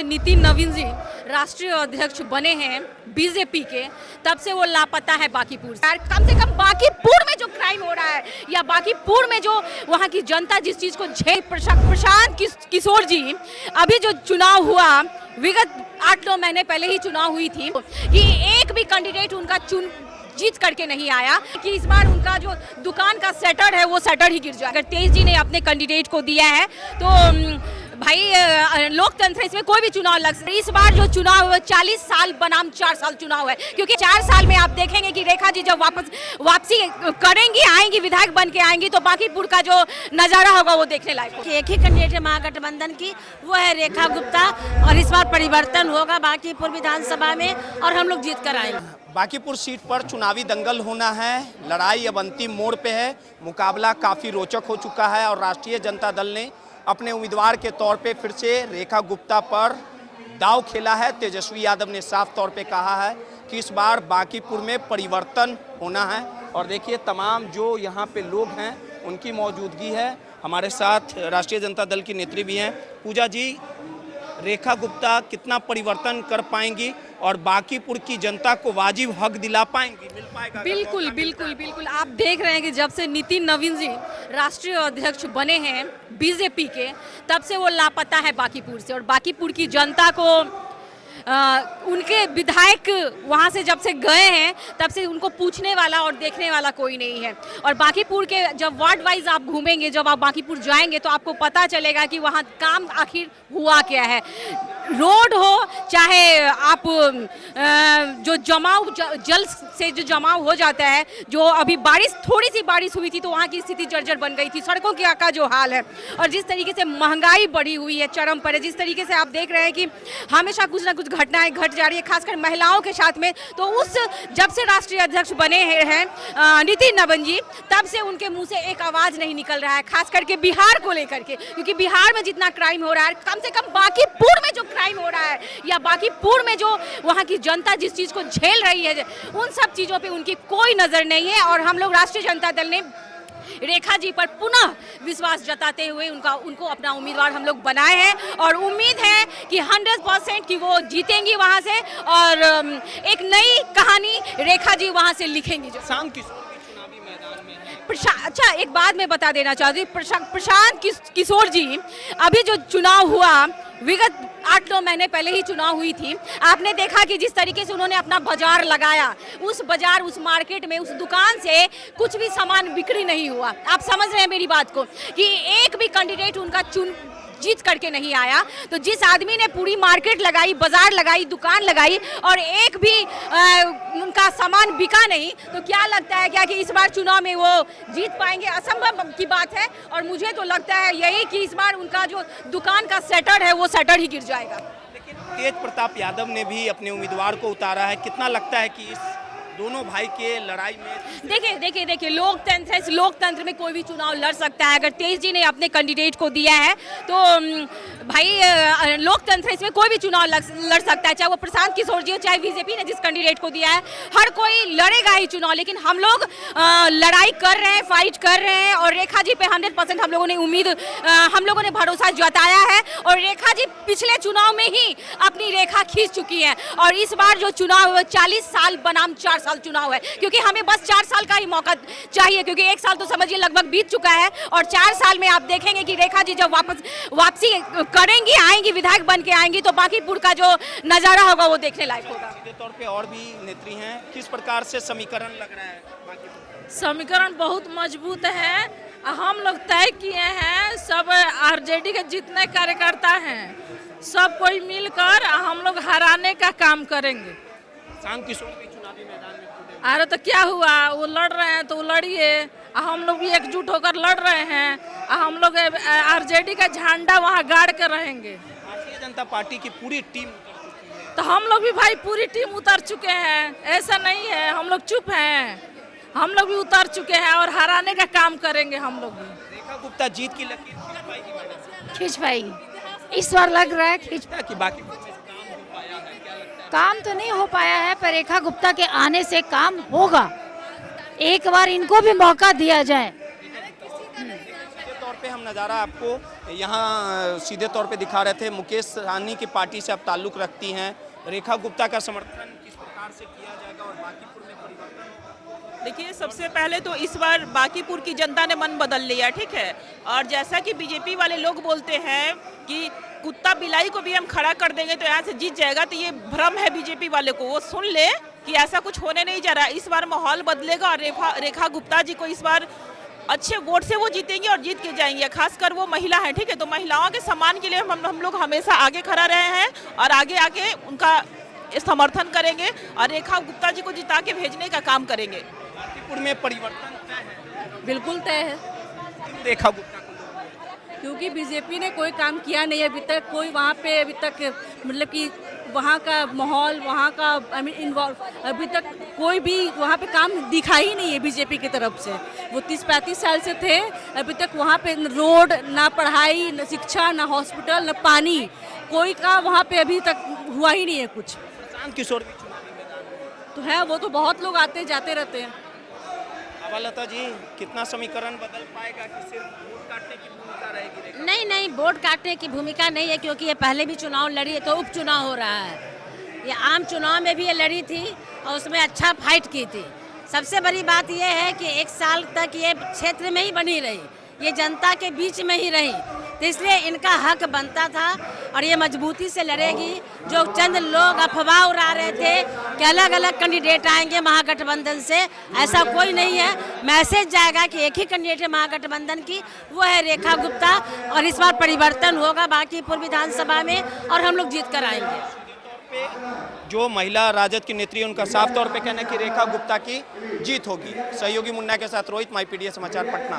नितिन नवीन जी राष्ट्रीय अध्यक्ष बने हैं बीजेपी के, तब से वो लापता है बांकीपुर से। कम से कम बांकीपुर में जो क्राइम हो रहा है या बांकीपुर में जो वहाँ की जनता जिस चीज को झेल, प्रशांत किशोर जी अभी जो चुनाव हुआ, विगत 8-9 महीने पहले ही चुनाव हुई थी, कि एक भी कैंडिडेट उनका जीत करके नहीं आया कि इस बार उनका जो दुकान का शटर है वो शटर ही गिर जाए। अगर तेज जी ने अपने कैंडिडेट को दिया है तो भाई लोकतंत्र इसमें कोई भी चुनाव लग सकता है। इस बार जो चुनाव है 40 साल बनाम 4 साल चुनाव है, क्योंकि 4 साल में आप देखेंगे कि रेखा जी जब वापसी करेंगी, आएंगी, विधायक बन के आएंगी, तो बांकीपुर का जो नजारा होगा वो देखने लायक होगा। एक ही कैंडिडेट है महागठबंधन की, वो है रेखा गुप्ता, और इस बार परिवर्तन होगा बांकीपुर विधानसभा में और हम लोग जीत कर आएंगे। बांकीपुर सीट पर चुनावी दंगल होना है, लड़ाई अब अंतिम मोड़ पे है, मुकाबला काफ़ी रोचक हो चुका है और राष्ट्रीय जनता दल ने अपने उम्मीदवार के तौर पे फिर से रेखा गुप्ता पर दांव खेला है। तेजस्वी यादव ने साफ तौर पे कहा है कि इस बार बांकीपुर में परिवर्तन होना है और देखिए तमाम जो यहाँ पे लोग हैं उनकी मौजूदगी है। हमारे साथ राष्ट्रीय जनता दल की नेत्री भी हैं। पूजा जी, रेखा गुप्ता कितना परिवर्तन कर पाएंगी और बांकीपुर की जनता को वाजिब हक दिला पाएंगी, मिल पाएगा? बिल्कुल बिल्कुल बिल्कुल। आप देख रहे हैं कि जब से नितिन नवीन जी राष्ट्रीय अध्यक्ष बने हैं बीजेपी के, तब से वो लापता है बांकीपुर से, और बांकीपुर की जनता को उनके विधायक वहाँ से जब से गए हैं तब से उनको पूछने वाला और देखने वाला कोई नहीं है। और बांकीपुर के जब वार्ड वाइज आप घूमेंगे, जब आप बांकीपुर जाएंगे तो आपको पता चलेगा कि वहाँ काम आखिर हुआ क्या है। रोड हो चाहे आप जो जमाव जल से जो जमाव हो जाता है, जो अभी थोड़ी सी बारिश हुई थी तो वहाँ की स्थिति जर्जर बन गई थी, सड़कों का जो हाल है, और जिस तरीके से महंगाई बढ़ी हुई है, चरम पर है, जिस तरीके से आप देख रहे हैं कि हमेशा कुछ ना कुछ घटनाएं घट जा रही है, खासकर महिलाओं के साथ में। तो जब से राष्ट्रीय अध्यक्ष बने हैं नितिन नवीन जी, तब से उनके मुंह से एक आवाज नहीं निकल रहा है, खास करके बिहार को लेकर के, क्योंकि बिहार में जितना क्राइम हो रहा है, कम से कम बांकीपुर में जो क्राइम हो रहा है या बांकीपुर में जो वहाँ की जनता जिस चीज को झेल रही है, उन सब चीजों पे उनकी कोई नजर नहीं है। और हम लोग राष्ट्रीय जनता दल ने रेखा जी पर पुनः विश्वास जताते हुए उनको अपना उम्मीदवार हम लोग बनाए हैं और उम्मीद है कि 100% कि वो जीतेंगी वहां से और एक नई कहानी रेखा जी वहां से लिखेंगी। जो शाम की चुनावी मैदान में अच्छा, एक बात मैं बता देना चाहती हूँ, प्रशांत किशोर जी अभी जो चुनाव हुआ, विगत 8-9 महीने पहले ही चुनाव हुई थी, आपने देखा कि जिस तरीके से उन्होंने अपना बाजार लगाया, उस मार्केट में, उस दुकान से कुछ भी सामान बिक्री नहीं हुआ। आप समझ रहे हैं मेरी बात को, कि एक भी कैंडिडेट उनका जीत करके नहीं आया। तो जिस आदमी ने पूरी मार्केट लगाई, बाजार लगाई, दुकान लगाई और एक भी उनका सामान बिका नहीं, तो क्या लगता है क्या कि इस बार चुनाव में वो जीत पाएंगे? असंभव की बात है। और मुझे तो लगता है यही कि इस बार उनका जो दुकान का शटर है वो शटर ही गिर जाएगा। लेकिन तेज प्रताप यादव ने भी अपने उम्मीदवार को उतारा है, कितना लगता है कि इस दोनों भाई के लड़ाई में? देखिए लोकतंत्र में कोई भी चुनाव लड़ सकता है। अगर तेज जी ने अपने कैंडिडेट को दिया है तो भाई लोकतंत्र इसमें कोई भी चुनाव लड़ सकता है, चाहे वो प्रशांत किशोर जी हो, चाहे बीजेपी ने जिस कैंडिडेट को दिया है, हर कोई लड़ेगा ही चुनाव। लेकिन हम लोग लड़ाई कर रहे हैं, फाइट कर रहे हैं और रेखा जी पे 100% हम लोगों ने भरोसा जताया है। और रेखा जी पिछले चुनाव में ही अपनी रेखा खींच चुकी है और इस बार जो चुनाव 40 साल बनाम 4 साल चुनाव है, क्योंकि हमें बस 4 साल का ही मौका चाहिए, क्योंकि 1 साल तो समझिए लगभग बीत चुका है और 4 साल में आप देखेंगे कि रेखा जी जब वापसी करेंगी, आएंगी, विधायक बन के आएंगी, तो बांकीपुर का जो नजारा होगा वो देखने लायक होगा। सीधे तौर पे और भी नेत्री हैं, किस प्रकार से समीकरण लग रहा है बांकीपुर? समीकरण बहुत मजबूत है। हम लोग तय किए हैं, सब आरजेडी के जितने कार्यकर्ता हैं सब कोई मिलकर हम लोग हराने का काम करेंगे। शाम किशोर भी चुनावी मैदान में कूदे। अरे तो क्या हुआ, वो लड़ रहे हैं तो वो लड़िए, हम लोग भी एकजुट होकर लड़ रहे हैं। हम लोग आरजेडी का झंडा वहाँ गाड़ कर रहेंगे। भारतीय जनता पार्टी की पूरी टीम उतर चुकी है, तो हम लोग भी भाई पूरी टीम उतर चुके हैं, ऐसा नहीं है हम लोग चुप हैं, हम लोग भी उतर चुके हैं और हराने का काम करेंगे हम लोग भी। रेखा गुप्ता जीत की लकीर खींच पाएगी मैडम? खींच पाएगी, इस बार लग रहा है खींच। कि बांकीपुर में काम हो पाया है, क्या लगता है? काम तो नहीं हो पाया है, पर रेखा गुप्ता के आने से काम होगा। एक बार इनको भी मौका दिया जाए। सीधे तौर पे हम नज़ारा आपको यहाँ सीधे तौर पे दिखा रहे थे। मुकेश सहनी की पार्टी से आप ताल्लुक़ रखती हैं, रेखा गुप्ता का समर्थन किस प्रकार से किया जाएगा और बांकीपुर में परिवर्तन? देखिए, सबसे पहले तो इस बार बांकीपुर की जनता ने मन बदल लिया, ठीक है। और जैसा कि बीजेपी वाले लोग बोलते हैं कि कुत्ता बिलाई को भी हम खड़ा कर देंगे तो यहाँ से जीत जाएगा, तो ये भ्रम है बीजेपी वाले को। वो सुन ले कि ऐसा कुछ होने नहीं जा रहा। इस बार माहौल बदलेगा और रेखा गुप्ता जी को इस बार अच्छे वोट से वो जीतेंगे और जीत के जाएंगे। खासकर वो महिला है, ठीक है। तो महिलाओं के सम्मान के लिए हम लोग हमेशा आगे खड़ा रहे हैं और आगे आके उनका समर्थन करेंगे और रेखा गुप्ता जी को जिता के भेजने का काम करेंगे। बांकीपुर में परिवर्तन तय है? बिल्कुल तय है, रेखा गुप्ता को क्योंकि बीजेपी ने कोई काम किया नहीं अभी तक। कोई वहाँ पे अभी तक मतलब कि वहाँ का माहौल, वहाँ का इन्वॉल्व अभी तक कोई भी वहाँ पे काम दिखा ही नहीं है बीजेपी की तरफ से। वो 30-35 साल से थे, अभी तक वहाँ पे रोड ना, पढ़ाई ना, शिक्षा ना, हॉस्पिटल ना, पानी, कोई का वहाँ पे अभी तक हुआ ही नहीं है कुछ। प्रशांत किशोर भी चुनावी मैदान में तो है, वो तो बहुत लोग आते जाते रहते हैं। आबालता जी, कितना समीकरण बदल पाएगा कि सिर्फ वोट काटने की भूमिका रहेगी रेखा? नहीं, वोट काटने की भूमिका नहीं है, क्योंकि ये पहले भी चुनाव लड़ी है, तो उपचुनाव हो रहा है। ये आम चुनाव में भी ये लड़ी थी और उसमें अच्छा फाइट की थी। सबसे बड़ी बात ये है कि 1 साल तक ये क्षेत्र में ही बनी रही, ये जनता के बीच में ही रही, तो इसलिए इनका हक बनता था और ये मजबूती से लड़ेगी। जो चंद लोग अफवाह उड़ा रहे थे कि अलग अलग कैंडिडेट आएंगे महागठबंधन से, ऐसा कोई नहीं है। मैसेज जाएगा कि एक ही कैंडिडेट है महागठबंधन की, वो है रेखा गुप्ता, और इस बार परिवर्तन होगा बांकीपुर विधानसभा में और हम लोग जीत कर आएंगे। जो महिला राजद की नेत्री, उनका साफ तौर पे कहना है कि रेखा गुप्ता की जीत होगी। सहयोगी मुन्ना के साथ रोहित, माई पीडीएस समाचार, पटना।